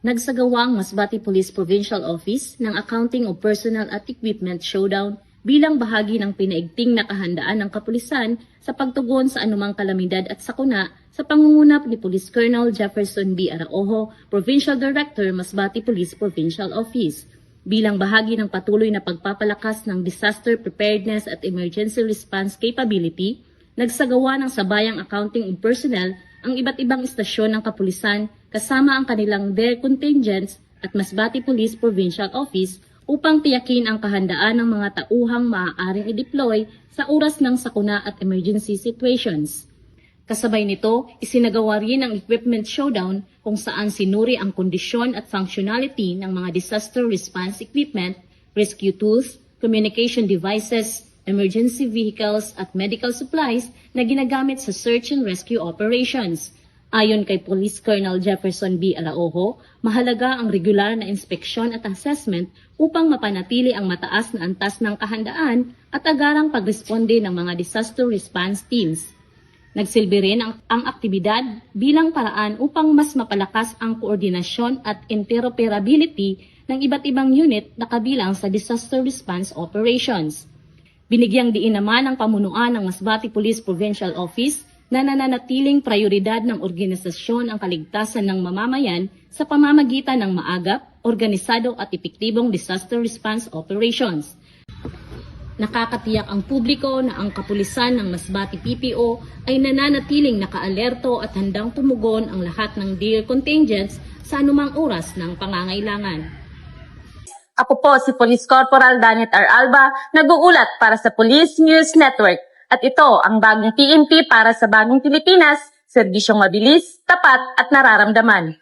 Nagsagawa ang Masbate Police Provincial Office ng Accounting of Personnel at Equipment Showdown bilang bahagi ng pinaigting na kahandaan ng kapulisan sa pagtugon sa anumang kalamidad at sakuna sa pangunguna ni Police Colonel Jefferson B. Araojo, Provincial Director, Masbate Police Provincial Office. Bilang bahagi ng patuloy na pagpapalakas ng disaster preparedness at emergency response capability, nagsagawa ng sabayang accounting of personnel ang iba't ibang istasyon ng kapulisan kasama ang kanilang DARE contingents at Masbate Police Provincial Office upang tiyakin ang kahandaan ng mga tauhang maaaring i-deploy sa oras ng sakuna at emergency situations. Kasabay nito, isinagawa rin ang equipment showdown kung saan sinuri ang kondisyon at functionality ng mga disaster response equipment, rescue tools, communication devices, emergency vehicles at medical supplies na ginagamit sa search and rescue operations. Ayon kay Police Colonel Jefferson B. Araojo, mahalaga ang regular na inspeksyon at assessment upang mapanatili ang mataas na antas ng kahandaan at agarang pagresponde ng mga disaster response teams. Nagsilbi rin ang aktibidad bilang paraan upang mas mapalakas ang koordinasyon at interoperability ng iba't ibang unit na kabilang sa disaster response operations. Binigyang diin naman ang pamunuan ng Masbate Police Provincial Office na nananatiling prioridad ng organisasyon ang kaligtasan ng mamamayan sa pamamagitan ng maagap, organisado at epektibong disaster response operations. Nakakatiyak ang publiko na ang kapulisan ng Masbate PPO ay nananatiling nakaalerto at handang tumugon ang lahat ng DARE contingents sa anumang oras ng pangangailangan. Ako po si Police Corporal Danet R. Alba, nag-uulat para sa Police News Network. At ito ang bagong PNP para sa bagong Pilipinas, serbisyong mabilis, tapat at nararamdaman.